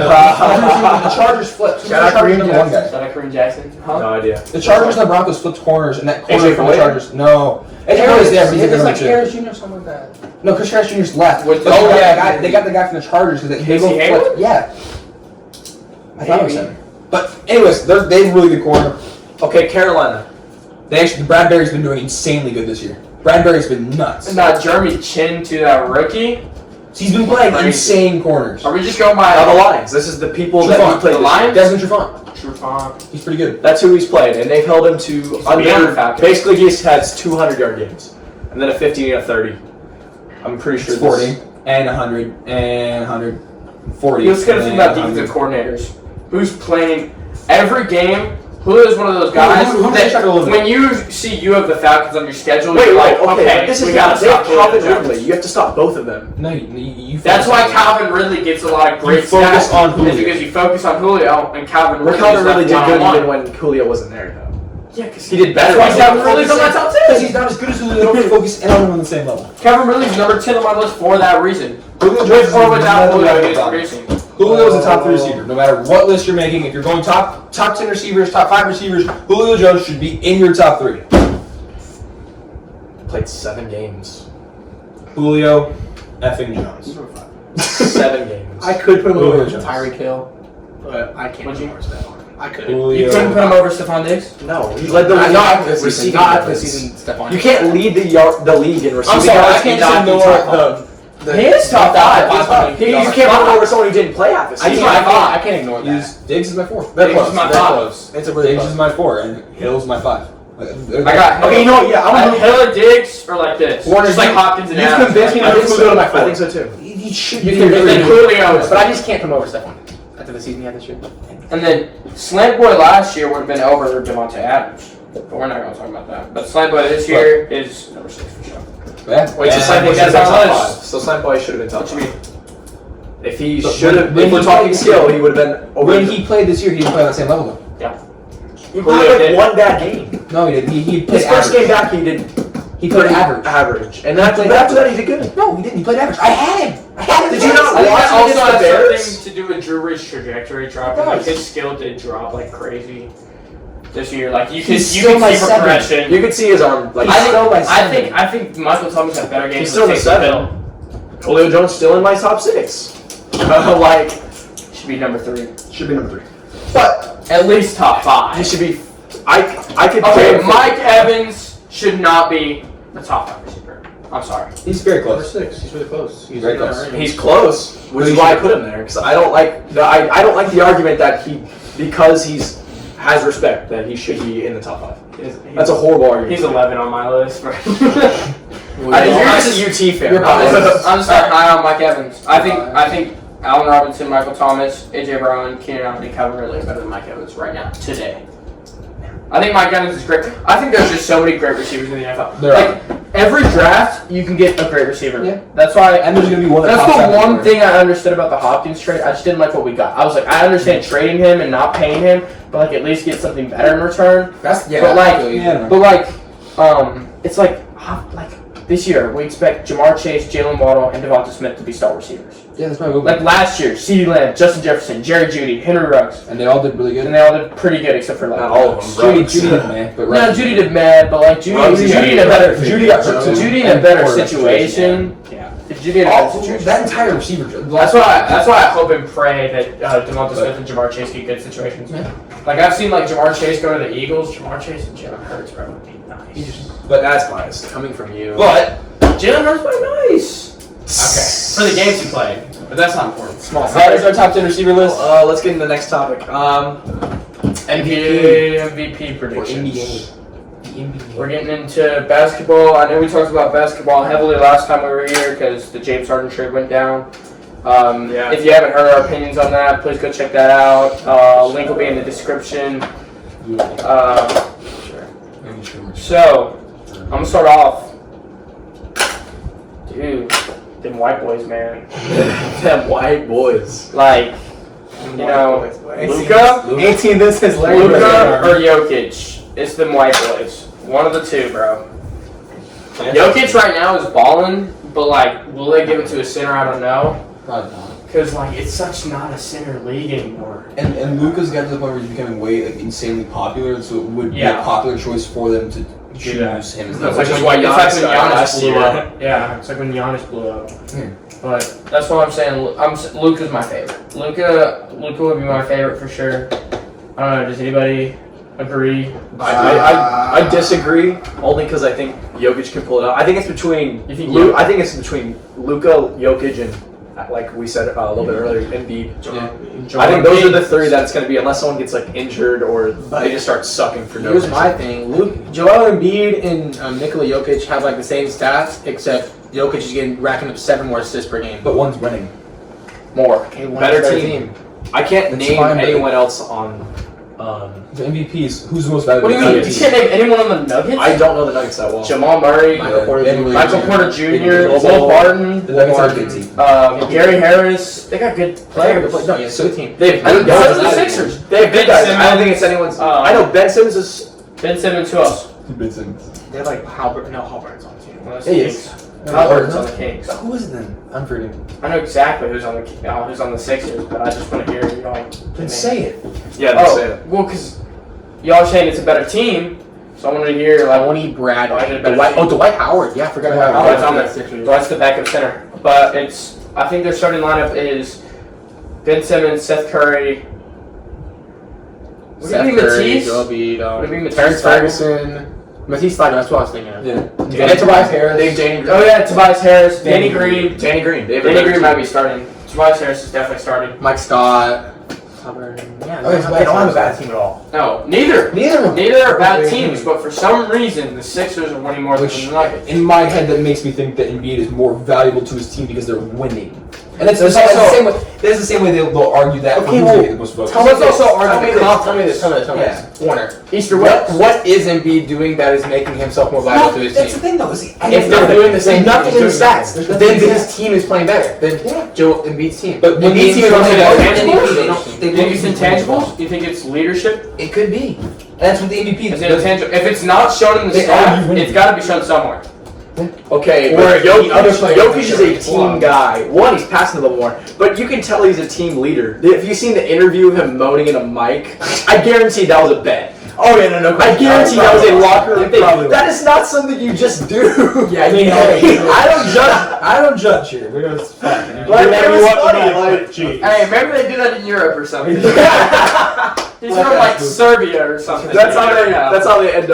Chargers flipped. Shout out Chargers Kareem number 1 Jackson. guy. Shout out Kareem Jackson. Huh? No idea. The Chargers and the Broncos flipped corners, and that corner AJ from the Boyd? Chargers. No, AJ Boyd is there, but he's it's like like number 2. Harris Jr. or something like that. No, Chris Harris Jr.'s left. With Oh the- yeah, they got the guy from the Chargers because they Casey both Hayward? flipped. Yeah, I thought it was Maybe. him. But anyways, they have a really good corner. Okay, Carolina. Bradbury's been doing insanely good this year. Bradbury's been nuts. Not Jeremy Chin to that rookie. He's been playing Crazy. insane corners. Are we just going by Now the Lions. This is the people that Trufant. he played The this year. Lions? Desmond Trufant. Trufant? He's pretty good. That's who he's played, and they've held him to beyond the under. Falcons. Basically, he has 200-yard games, and then a 50 and a 30. I'm pretty sure. It's 40 and 100 and 140. Let's get a thing about and defensive 100. coordinators. Who's playing every game? Julio's one of those guys Who that should I go with? when you see you have the Falcons on your schedule, Wait, you're like, okay, okay, but this we is gotta they have stop Calvin Julio Jones. Ridley. You have to stop both of them. No, you That's why focus on Calvin Ridley gets a lot of great You focus stats. on Is Julio. because you focus on Julio and Calvin But Ridley. Calvin Ridley is did like good even one-on-one. when Julio wasn't there, though. Yeah, because He did better. That's why when Calvin Ridley's on my top 10. Because he's not as good as Julio. They don't focus in on him on the same level. Calvin Ridley's number 10 on my list for that reason. Julio With or without another Julio, level he's top. producing. Julio is a top 3 receiver. No matter what list you're making, if you're going top 10 receivers, top 5 receivers, Julio Jones should be in your top 3. Played 7 games. Julio effing Jones. 7 games. I could put him Julio over Jones. Tyreek Hill, but I can't. Would you? endorse that one. I could. You Julio. couldn't put him over Stephon Diggs? No, he led the league. Not after this season. receiving Not after yards. this season, Stephon. You can't lead the league in receiving I'm sorry, yards I can't and not be ignore top 5. the. He is top 5. He's top You can't put him over someone who didn't play half the I season. can't ignore that. Diggs is my 4. They're Diggs close. is my They're five. close. It's a really Diggs close. is my 4, and Hill's my 5. I got Okay, you know what? Yeah, I I'm Hill or Diggs or like this. Warner, Just like you- Hopkins and you've Adams. convinced me I to think put so. Julio on my I 4. think so too. He should You be. can And then Julio is but I just can't come over Stephon after the season he had this year. And then Slant Boy last year would have been over Devontae Adams. But we're not going to talk about that. But Slant Boy this year is number 6 for sure. Yeah. Wait, so And Slime Boy should have that's been on top us. 5. So Slime Boy should have been top What you 5. mean? If he But should have, when if we're he talking played- skill, he would have been over. When he played this year, he didn't play on the same level though. He Julio had like did. one bad game. No, he didn't. He played His first average. game back, he did He played average. average, and then after, played after that, he did good. No, he didn't. He played average. I had him. Did you not I think watch that also against the has Bears? something to do with Drew Brees' trajectory dropping. Like his skill did drop like crazy this year. Like you can He's you still can my see seven. progression. You could see his arm. Like He's still my I seven. think Michael Thomas had better games. he's still in than the Taysom 7. Julio Jones still in my top 6. Like Hill. Should be number 3. Should be number 3. but At least top 5. he should be. I could. Okay, put- Mike Evans should not be the top 5 receiver. I'm sorry. He's very Number close. 6. He's really close. He's Very in that close. range. He's close, which He is why I should- put him there because I don't like the I don't like the argument that he because he's has respect that he should be in the top 5. That's a horrible argument. He's 11 on my list. Right? Well, I think you're you're just- just a UT fan. you're biased. I'm just not high on Mike Evans. I think Allen Robinson, Michael Thomas, AJ Brown, Keenan Allen, and Calvin Ridley are better than Mike Evans right now today. I think Mike Evans is great. I think there's just so many great receivers in the NFL. There like every draft, you can get a great receiver. Yeah. That's why. And there's gonna be one. that That's pops the out one everywhere. thing I understood about the Hopkins trade. I just didn't like what we got. I was like, I understand trading him and not paying him, but like at least get something better in return. That's yeah. But like- I feel you. Yeah. But like, it's like this year we expect Jamar Chase, Jalen Waddle, and Devonta Smith to be star receivers. Yeah, that's probably Like last year, CeeDee Lamb, Justin Jefferson, Jerry Jeudy, Henry Ruggs, and they all did really and good. they all did pretty good except for like Not all of them. Judy did man, but No, Judy did mad, but like Ruggs is Judy in a better Judy got hurt too. Judy in a And better Ford got situation. Yeah, Judy in a better Oh, situation. that entire receiver. That's why I hope and pray that Devonta Smith and Jamar Chase get good situations. Yeah. Like I've seen like Jamar Chase go to the Eagles, Jamar Chase and Jalen Hurts, bro, would be nice. But that's biased coming from you. But Jalen Hurts played nice okay. for the games he played, but that's not important. Small. there's our top 10 receiver list. Let's get into the next topic. NBA MVP For predictions. NBA. We're getting into basketball. I know we talked about basketball heavily last time we were here because the James Harden trade went down. Yeah. If you haven't heard our opinions on that, please go check that out. Link will be in the description. So, I'm going to start off. Dude, them white boys, man. Them white boys. Like, you know, Luka? 18 this is Larry Luka Bird. or Jokic. It's them white boys. One of the two, bro. Jokic right now is balling, but like, will they give it to a center? I don't know. Probably not. Because like, it's such not a center league anymore. And Luca's got to the point where he's becoming way like insanely popular, and so it would be Yeah. a popular choice for them to that. choose him. It's as like, the- is why when Giannis got Giannis last blew year. up. Yeah, it's like when Giannis blew up. Yeah. But that's what I'm saying. Luka's my favorite. Luka would be my favorite for sure. I don't know. Does anybody agree? I disagree only because I think Jokic can pull it out. I think it's between You think I think it's between Luka, Jokic, and like we said a little bit earlier, Embiid. I think those are the three that's going to be unless someone gets like injured or they just start sucking for no Here's reason. my thing. Joel Embiid and Nikola Jokic have like the same stats, except Jokic is racking up 7 more assists per game. But one's winning. More. Okay, one's Better team. I can't It's name fine, but- anyone else on The MVPs. Who's the most valuable? What do you mean? You team? can't name anyone on the Nuggets? I don't know the Nuggets that well. Jamal Murray, Michael Porter they have really Michael good Porter team. Jr., Will Will Barton, The Nuggets are a good team. Gary Harris. They got good players. No, yeah, it's a good team. They have I good think so guys. do the Sixers. They have good Ben guys. I don't Simmons, think it's anyone's. I I know Ben Simmons is. Ben Simmons, who else? Ben Simmons. They're like Halbert. No, Halbert's on the team. Well, that's He the is. Kings. No, Halliburton's no. on the Kings. Who is it then? I'm forgetting. I know exactly who's on the Sixers, but I just want to hear y'all. Then say it. Yeah, Oh, that's it. well, because y'all are saying it's a better team, so I wanted to hear like. Tony Brad. Oh, I did a better Dwight, team. Dwight Howard. Yeah, I forgot about Oh, Dwight it's on Howard. there. Sixers. Dwight's the backup center, but I think their starting lineup is Ben Simmons, Seth Curry. What do you mean Matisse? Joel Embiid, What do you mean Matisse? Terrence Ferguson. Matisse Slider, that's what I was thinking of. Yeah. And Tobias Harris. They have Danny Green. Oh yeah, Tobias Harris, Danny Green. Danny Green. They have a Danny better Green team. might be starting. Tobias Harris is definitely starting. Mike Scott. Yeah, they don't have a bad team at all. No, neither. Neither. Neither are bad teams, but for some reason the Sixers are winning more than Which, the Nuggets. in my head, that makes me think that Embiid is more valuable to his team because they're winning. And that's There's the also- same way. That's the same way they'll argue that. Okay, for who's well, gonna get the most votes. Tell me this. also argue Tell me the this. conference. Tell me this. Warner. East or What West? what is Embiid doing that is making himself more valuable to his That's the team? thing, though. Is If they're doing the same nothing thing, in the stats. There's nothing then in the his team is playing better than Joe Embiid's team. But when Embiid's these team is teams playing are better. intangibles, Do you think it's intangibles? Do you think it's leadership? It could be. That's what the MVP Is is. it intangible? If it's not shown in the They stat, argue winning. it's got to be shown somewhere. Okay, Or but the other player- Jokic is a team guy. One, he's passing the ball more, but you can tell he's a team leader. Have you seen the interview of him moaning in a mic? I guarantee that was a bet. Oh yeah, no. I guarantee that was a locker room thing. Probably. That is not something you just do. Yeah, you know. I don't judge here. We're gonna fuck. Like, Whatever it you was want to funny, know, like- but geez. Hey, remember they do that in Europe or something? He's from like Serbia or something. That's how they end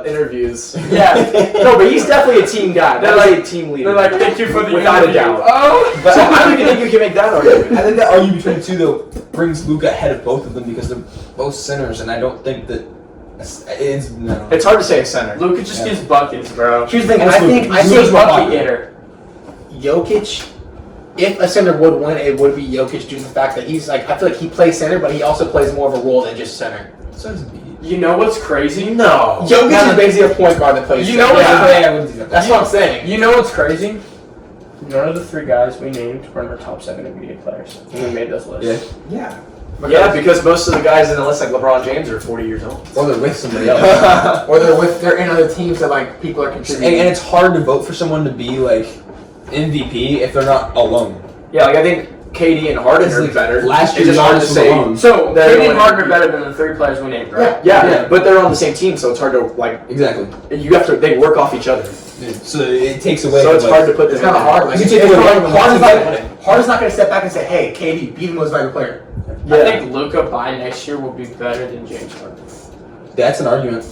interviews. Yeah. No, but he's definitely a team guy. They're That's like- a team leader. They're like, thank you for the Without a interview. doubt. Oh. But So I don't even think you can make that argument. I think that argument between the two though brings Luka ahead of both of them because they're both centers, and I don't think that it's no. It's hard to say a center. Luka just gives buckets, bro. Here's the thing. That's I think He's a bucket Jokic. getter. If a center would win, it would be Jokic due to the fact that he's like I feel like he plays center, but he also plays more of a role than just center. So does Embiid. You know what's crazy? No. Jokic is basically a point guard that plays. You center. know what- I wouldn't do that. That's what I'm saying. You know what's crazy? None of the three guys we named were in our top 7 NBA players when we made those lists. Yeah. Yeah. Yeah, because most of the guys in the list, like LeBron James, are 40 years old. Or they're with somebody else. Or they're in other teams that like people are and contributing. it's hard to vote for someone to be like MVP if they're not alone. Yeah, like I think KD and Harden are Like, better. last It's year, just hard Giannis to was say. alone. So, They're KD going and Harden to- are better than the 3 players we named, right? Yeah, but they're on the same team, so it's hard to like. Exactly. You have to. They work off each other, So it takes away. so it's from, hard like, to put them. It's kind of in. hard. Like, You it's take away hard. one of them, Harden's that's not- it. Harden's not going to step back and say, "Hey, KD, be the most valuable player." I Yeah, think Luka by next year will be better than James Harden. That's an argument.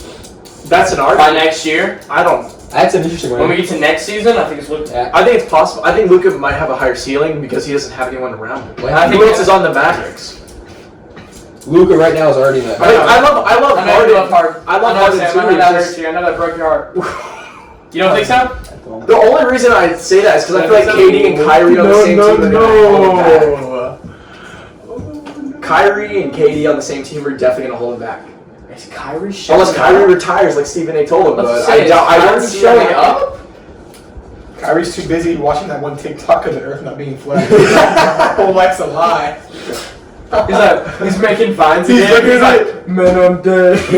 that's an By argument. next year, I don't. That's an interesting when we one. get to next season, I think it's Luka. Yeah. I think it's possible. I think Luka might have a higher ceiling because he doesn't have anyone around him. Like, I think who else is on the Mavericks? Luka right now is already in that. I love I know you Harden. love Harden. I love know, Harden Sam, too. I know It's that just- hurts you. I know that broke your heart. You don't think so? The only reason I say that is because I feel like KD and Kyrie on the same team. Are gonna hold him back. Kyrie and KD on the same team are definitely gonna hold him back. Is Kyrie showing Unless Kyrie retires, like Stephen A. told him. Let's But say, I doubt. I don't Kyrie see showing that happening. up? Kyrie's too busy watching that one TikTok of the Earth not being flat. Whole life's a lie. He's making fines He's again. looking He's at like, man, I'm dead. He's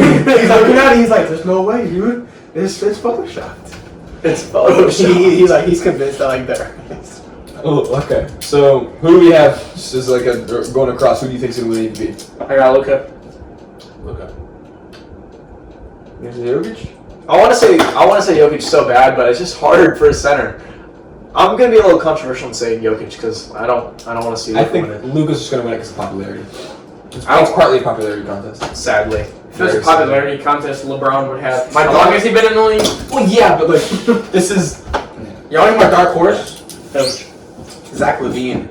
looking at it. He's like, "There's no way, dude. It's photoshopped." It's Photoshop. He's like, he's convinced that like there. Oh, okay. So who do we have? Just as like a going across. Who do you think's gonna win MVP? I got Luka. Luka. Is it Jokic? I want to say Jokic so bad, but it's just hard for a center. I'm gonna be a little controversial in saying Jokic because I don't want to see. I Luka think win it, Luka's just gonna win it because of popularity. It's I don't- partly a popularity contest. sadly. If there's a popularity contest long would have. My How dog- long has he been in the league? Well, yeah, but like, this is. Y'all know my dark horse? Zach Levine.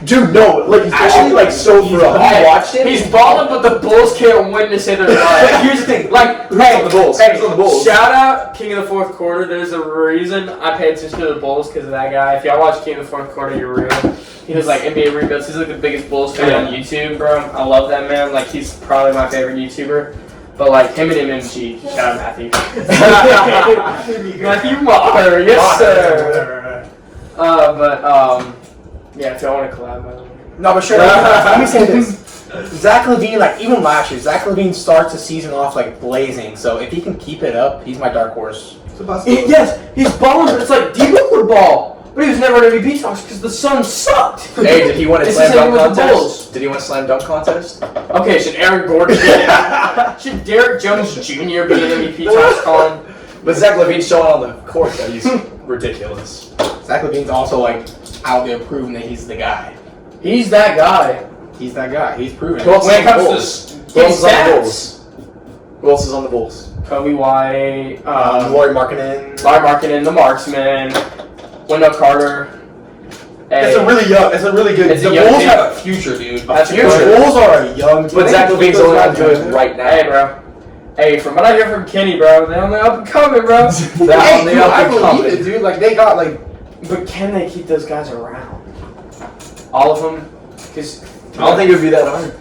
Dude, no, like actually, like so for real. I watched it. He's balling, but the Bulls can't win to save their lives. Here's the thing. Like, Who's on the Bulls? Hey, Who's on the Bulls? shout out King of the Fourth Quarter. There's a reason I pay attention to the Bulls because of that guy. If y'all watch King of the Fourth Quarter, you're real. He does like NBA rebuilds. He's like the biggest Bulls fan on YouTube, bro. I love that man. Like he's probably my favorite YouTuber. But like him and MMG, shout out Matthew. Matthew Maher, yes sir. Yeah, if y'all want to collab, by the way. No, but sure. Let me say this. Zach LaVine, like even last year, Zach LaVine starts the season off like blazing. So if he can keep it up, he's my dark horse. Yes, he's balling, but it's like D-Book would ball. But he was never in MVP talks because the Suns sucked. Hey, did he win a It's slam the same dunk with the contest? Bulls. Did he win a slam dunk contest? Okay, should Aaron Gordon get it? Should Derek Jones Jr. be an MVP talks calling? But Zach LaVine's showing on the court that he's ridiculous. Zach LaVine's also like out there proving that he's the guy. He's that guy. He's that guy. He's proven Who it. else When it is on the comes Bulls? to Who else is on the stats. Bulls? Who else is on the Bulls? Kobe White, Laurie Markkinen. Larry Markkinen, the Marksman, Wendell Carter. It's a really good. It's a the young Bulls team. have a future, dude. That's The future. Bulls are a young team. But Zach LaVine's Those only guys not good are- right now. Hey, bro. Hey, from what I hear from Kenny, bro, they're on the up and coming, bro. They're Hey, on the dude, up I and believe coming. it, dude. Like they got like. But can they keep those guys around? All of them? Because I don't think it would be that hard.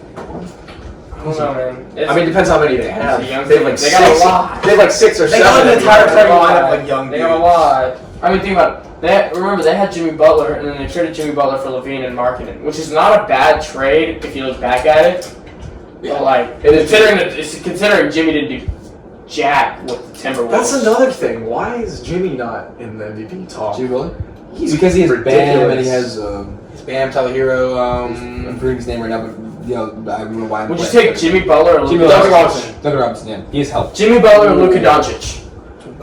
I don't know, man. I mean, it depends how many they have. It's a young They have team. like They got a six. lot. They have like 6 or They 7. got an entire They starting got a lineup lot. like young They dudes. got a lot. I mean, think about it. Remember, they had Jimmy Butler, and then they traded Jimmy Butler for Levine and Markkinen, which is not a bad trade if you look back at it. But like, It is- considering Jimmy didn't do jack with the Timberwolves. That's another thing. Why is Jimmy not in the MVP talk? Jimmy Butler? He's Because he has Bam ridiculous. and he has Bam, Tyler Hero. I'm forgetting his name right now, but you know I don't know why. I'm Would you blanking. take Jimmy Butler or Jimmy Luka Butler? Doncic? Duncan Robinson, yeah, he has help. Jimmy Butler or Luka Doncic?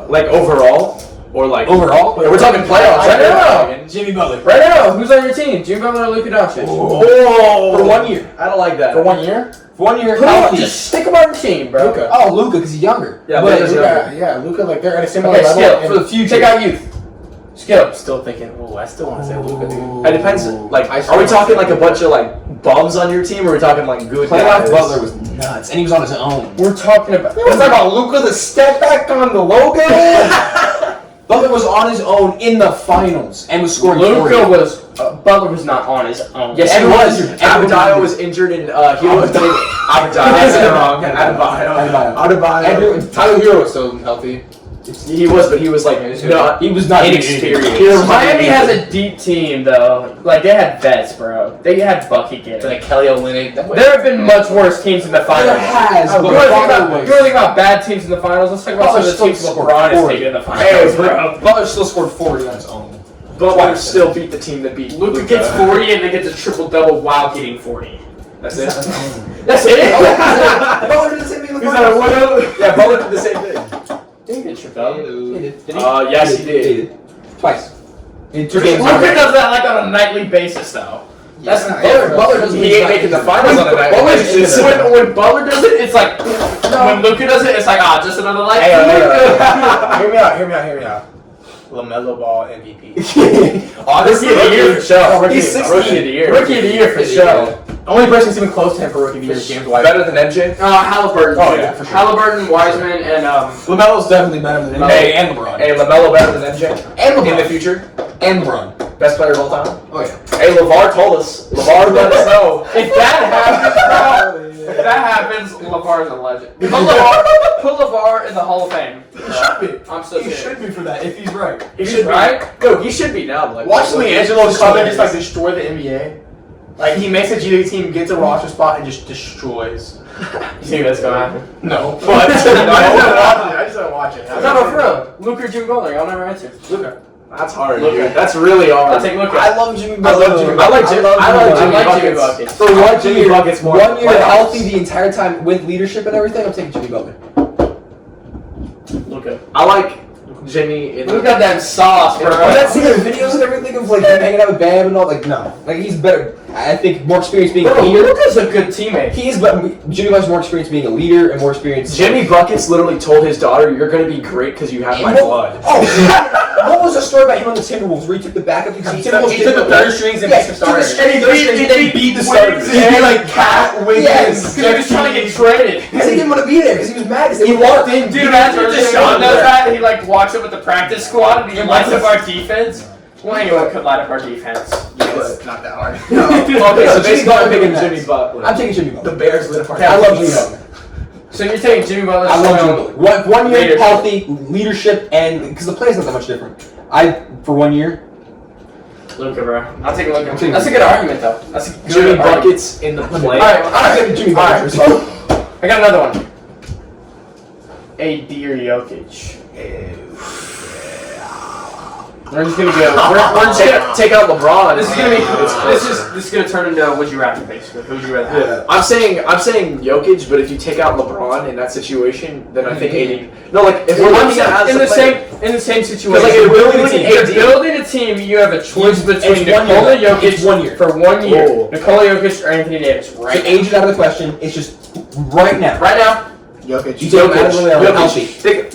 Like overall, or like Overall, We're talking playoffs. I right know. now. Jimmy Butler. Right now, who's on your team? Jimmy Butler or Luka Doncic? Oh, For 1 year. I don't like that. For 1 year. for 1 year, Put him on, healthy. just stick him on your team, bro. Luka. Oh, Luka, because he's younger. Yeah, but Luka's younger. Yeah, Luka, like they're at a similar Okay, level. skill and for the future. Take out youth. Skill. Still thinking. Oh, I still want to say Luka, dude. It depends. Like, I are we still- talking like a bunch of like bums on your team, or are we talking like good Playoff guys? Butler was nuts, and he was on his own. We're talking about. Let's talk about Luka, the step back on the logo. Butler was on his own in the finals and was scoring 40. Luka was. Butler was not on his own. Yes, he Everyone was. was injured. Abadiah was injured, and he was Abadiah. That's wrong. Adebayo. Adebayo. Everyone- Tyler Hero was still healthy. He was, but he was like not. He was not Inexperienced. Miami has a deep team though. Like they had vets, bro. They had bucket getters. Like Kelly Olynyk. There have been much worse teams in the finals. There has, You but want to think Butler about, was- you wanna think about bad teams in the finals? Let's talk about some of the Butler teams still LeBron has scored taken in the 40. finals, bro. Butler still scored 40 on his own. Butler still beat the team that beat Luka gets 40 and then gets a triple double while getting 40. That's it. That's it. Butler did the same thing with He's at a 1-0. Yeah, Butler did the same thing. Did he get triple double? Did he? Yes, he did. Twice. In 2 games. Luka does that like on a nightly basis though. That's Butler doesn't He ain't making the finals on a night. when Butler does it, it's like when Luka does it, it's like just another like. Hear me out. LaMelo Ball MVP. Rookie of the year for sure. He's 16. Rookie of the year. Rookie of the year for sure. Only person that's even close to him for rookie of the year is James Wiseman. Better than MJ. Halliburton. Oh, yeah, for sure. Halliburton, Wiseman, and LaMelo's definitely better than Hey, and LeBron. Hey, LaMelo better than MJ. And LeBron. In the future, And LeBron. best player of all time. Oh yeah. Hey, LeVar told us. LeVar let us know. if that happens, bro, if that happens, LeVar's a legend. Put LeVar in the Hall of Fame. He should be. I'm so He serious. should be for that if he's right. He should right? be. No, he should be now. Like, Watch what- LiAngelo come and just like destroy the NBA. Like he makes a G League team, gets a roster spot, and just destroys. You think that's gonna happen? No, but I just don't watch it. No, for real. Luka or Jimmy Butler, I'll never answer. Luka. That's hard. Luka. Dude. That's really hard. I'll take Luka. I love Jimmy I Butler. love Jimmy. I like Jimmy. I like Jimmy Buckets. Buckets. For 1 Jimmy year, Buckets more 1 year playoffs. healthy the entire time with leadership and everything, I'm taking Jimmy Butler. Luka. I like Jimmy in Luka got that sauce, bro. When I see the videos and everything of like him hanging out with Bam and all, like no, like he's better. I think more experience being a Bro, leader. Luka's a good teammate. He is, but Jimmy has more experience being a leader and more experience. Jimmy Buckets literally told his daughter, "You're gonna be great because you have my blood." Oh, What was the story about him on the Timberwolves where he took the backup because He took the third strings and Yes, beat the starters. and he beat the starters. He like Cat Wiggins. Yes. He was trying to get traded. Because he didn't want to be there because he was mad because He walked in. Dude, imagine if Deshaun does that and he like walks up with the practice squad and he lights up our defense. Well, anyone could light up our defense. Yes, not that hard. Okay, so basically I'm picking Butler. Jimmy Butler. I'm taking Jimmy Butler. The Bears lit apart. I love Jimmy Butler. So you're taking Jimmy Butler? I love Jimmy Butler. One year Leadership. healthy leadership and because the play's not that much different. For 1 year. Luka, bro. I'll take a look. I'm taking That's a good argument, though. That's a good Jimmy argument. buckets in the play. Alright, I'm taking Jimmy Butler. So. I got another one. AD or Jokic? We're just gonna go. We're just gonna Take out LeBron. This is gonna be. It's This is gonna turn into would you rather basically. Who'd you rather have? Yeah. I'm saying Jokic, but if you take out LeBron in that situation, then I think AD. No, like if we're looking at in the player, same situation. like, if you're building a team, If AD. you're building a team, you have a choice between It's 1 year. Nikola It's Jokic 1 year. for 1 year. Oh. Nikola Jokic or Anthony Davis, So right? age is out of the question. It's just right now. Right now, Jokic. You take him out of the way. Jokic. Healthy.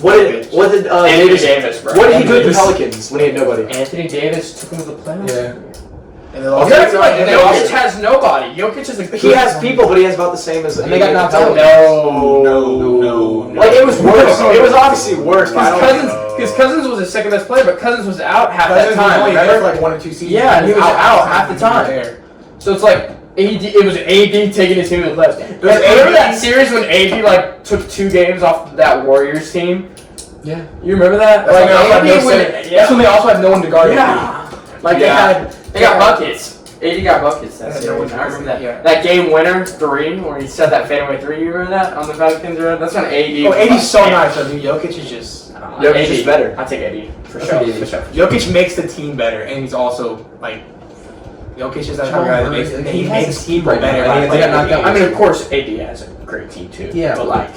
What did Anthony Davis? Davis, bro. What did he do with the Davis. Pelicans when he had nobody? Anthony Davis took him to the playoffs. Yeah. And they You lost. gotta feel like And they Jokic lost. has nobody. Jokic is a He has people, but he has about the same as. And they got knocked out. No. Like it was worse. It was obviously worse. But I don't Because Cousins was his second best player, but Cousins was out half Cousins that was time. only there Remember? for like 1 or 2 seasons. Yeah, and he was out half the He was time. there. So it's like AD. It was AD taking his team to the playoffs. was Remember AD. that series when AD like took 2 games off that Warriors team? Yeah. You remember that? That's when they also AD had no when- center. That's when they also had no one to guard. Yeah. Like Yeah. they They got buckets. AD got buckets that That's series. no I remember that. yeah. That game winner 3 where he set that fadeaway 3. You remember that on the Pelicans? That's when AD. Oh, AD's so nice, though, dude. Jokic is just. Jokic is better. I take AD for I sure. take AD. For sure. Jokic makes the team better, and he's also like. Jokic is that kind of guy that makes He has makes a team people right now. better. I mean, they got knocked out. I mean, of course, AD has a great team too. Yeah, but like,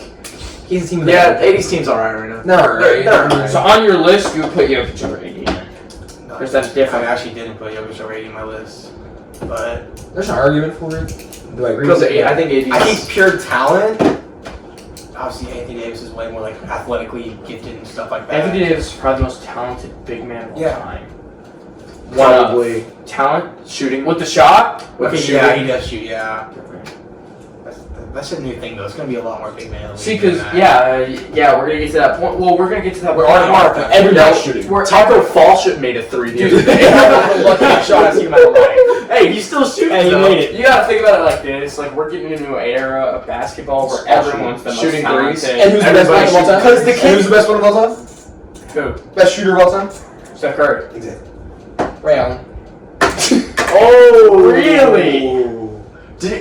He's a team. Yeah, 80s team's alright right now. No, right. They're alright. so on your list, you would put Jokic over AD. No, Or is that different? I actually didn't put Jokic over AD in my list, but There's an argument for it. Do I agree Because with it? I think AD. I think pure talent. Obviously, Anthony Davis is way more like athletically gifted and stuff like that. Anthony Davis is probably the most talented big man of all Yeah. time. probably Talent shooting. with the shot. Okay, shooting. yeah, he does shoot. Yeah, that's a new thing though. It's gonna be a lot more big man. See, because yeah, we're gonna get to that point. Well, we're gonna get to that. We're point. already marked that. Every Yeah, night shooting. We're Taco Fall should have made a 3 the other Dude, day. the luckiest shot I've seen in my life. Hey, he's still shooting. And he though. made it. You gotta think about it like this: like we're getting into an era of basketball where everyone's the most Shooting threes. talented. And who's the best one of all time? Because the And who's the best one of all time? Who? Best shooter of all time? Steph Curry. Exactly. Ray Allen. Oh, Really?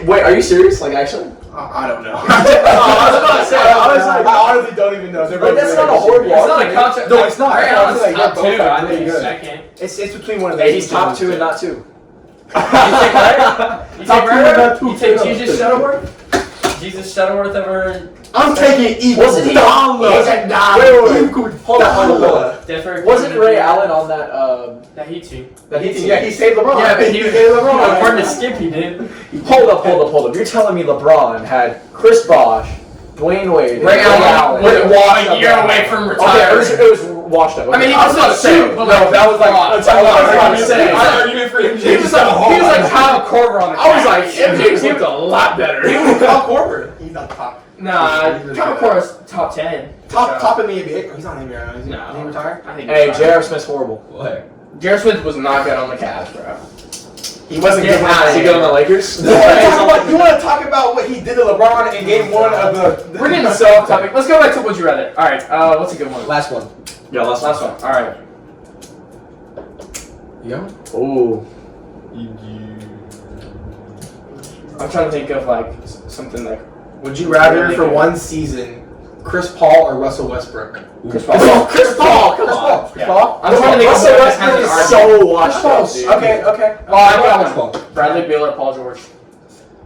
Wait, are you serious? Like actually? I don't know. I was about to say. I was like, I honestly don't even know. But that's not a horrible It's not a argument. concept. No, it's not. Ray I Allen's feel like top they're 2. both I pretty think good. second. It's between one of those. AD's top 2 and not 2. You take Ray? You Top take two Ray? and not two. You take Jesus Shuttleworth? Jesus Shuttleworth over I'm taking Eagle. Wasn't he- He's a dog. Wait. Hold on. Different. Wasn't Ray Allen on that? That Heat team? Yeah, he saved LeBron. Yeah, but he saved LeBron. According to Skip, he did. Hold up. You're telling me LeBron had Chris Bosh, Dwayne Wade, Ray Allen was was washed a up. year away from Okay, retiring. it was washed up. I mean, he I was about not to say, shoot, but no, like, that was like. I was about to say. argument for him. He was like Kyle Korver on the I was like, Cavs. MJ looked a lot better. Kyle Korver. He's not top. Nah, Kyle Korver's top 10. Top in the NBA. He's not in the NBA. Is he? No. Is he retired? I think. Hey, he's J.R. Smith's horrible. What? J.R. Smith was not good on the Cavs, bro. He wasn't Yeah, good. when Is he good on the Lakers? You want to talk about what he did to LeBron in Game 1 of the? We're getting so off topic. Let's go back to Would You Rather. All right, what's a good one? Last one. Yeah, last Last one. All right. Yeah. Oh. I'm trying to think of like something like Would you rather for one season, Chris Paul or Russell Westbrook? Chris Paul. Chris Paul, come on. Chris Paul. I'm trying to think of Russell what has an Westbrook is argument. so washed up, dude. Okay. Oh, I Chris got one. Paul. Bradley Beal or Paul George?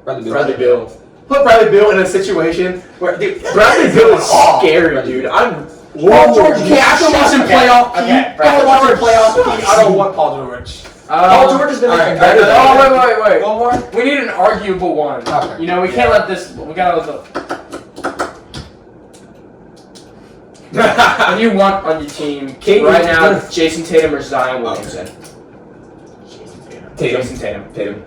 Bradley Beal. Put Bradley Beal in a situation where, dude, Bradley Beal is Oh. scary, dude. I'm. Paul George, you have to watch him play off. Okay, You Bradley have to watch him George. play off. I don't want Paul George. Paul George has been all right, making better. Oh, wait. One more. We need an arguable one. Okay. You know, we can't let this. We gotta let the. What do you want on your team Kate right is now? good. Jason Tatum or Zion Williamson? Tatum. Jason Tatum. Tatum.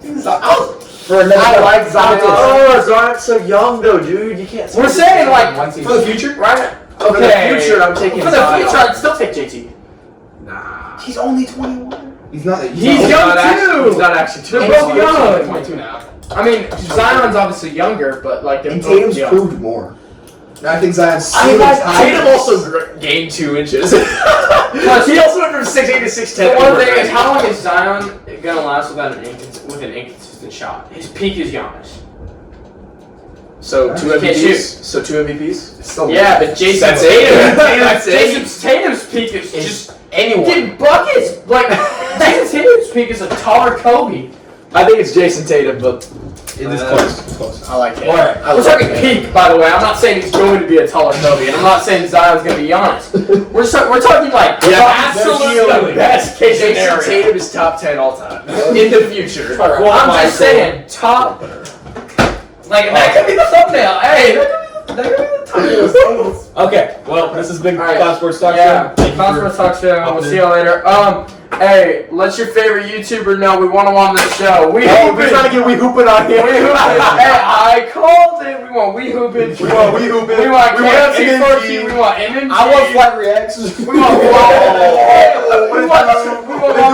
For another, I like Zion. Oh, Zion's so young though, dude. You can't. We're saying like One season. For the future? right. For the future, I'm taking For the Zion. future, I'd still take JT. Nah. He's only 21. He's not. He's He's young not actually- too. He's not actually too They're old. both young. 22 now. I mean, Zion's obviously younger, but like they're And both Tatum's young. proved more. And I think Zion's. I mean, ceiling is higher. Tatum also gained 2 inches. He also went from 6'8" to 6'10". The one thing is, how long is Zion gonna last without an inconsistent shot? His peak is Giannis. So 2 Can't MVPs. shoot. So 2 MVPs. Yeah, but Jason That's Tatum, That's it. Jason Tatum's peak is just Anyone. getting buckets. Like Jason Tatum's peak is a taller Kobe. I think it's Jason Tatum, but It is close. It's close. I like it. Alright. We're talking peak, by the way. I'm not saying he's going to be a taller Kobe, and I'm not saying Zion's going to be Giannis. We're talking like absolutely the best case Jason scenario. Tatum is top 10 all time in the future. Well, I'm just saying top. Like that could be the thumbnail. Hey, that could be the thumbnail. Okay. Well, this has been All right. Cloud Sports Talk Yeah, Show. Thank you for- Conference Talk Show. We'll hopping see in. y'all later. Hey, let your favorite YouTuber know we want him on the show. We Oh, hoopin'. we're trying to get we hooping on here. We hoopin'. Hey, I called it. We want we hoopin'. We want we hooping. We want KFC MMG. 14. We want MMG. I want flight reacts. We want we want The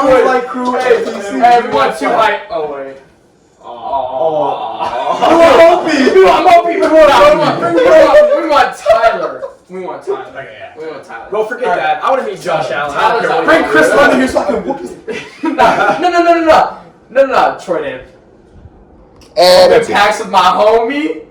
Dude Like crew. Hey, we want two like. Oh wait. I'm hoping we want Tyler. We want Tyler. We want Tyler. Go forget that. I want to meet Josh Allen. I don't Tyler's care out. what Bring he Chris does. London here so I can whoop his. No. Troy Dave. Oh, The packs with my homie.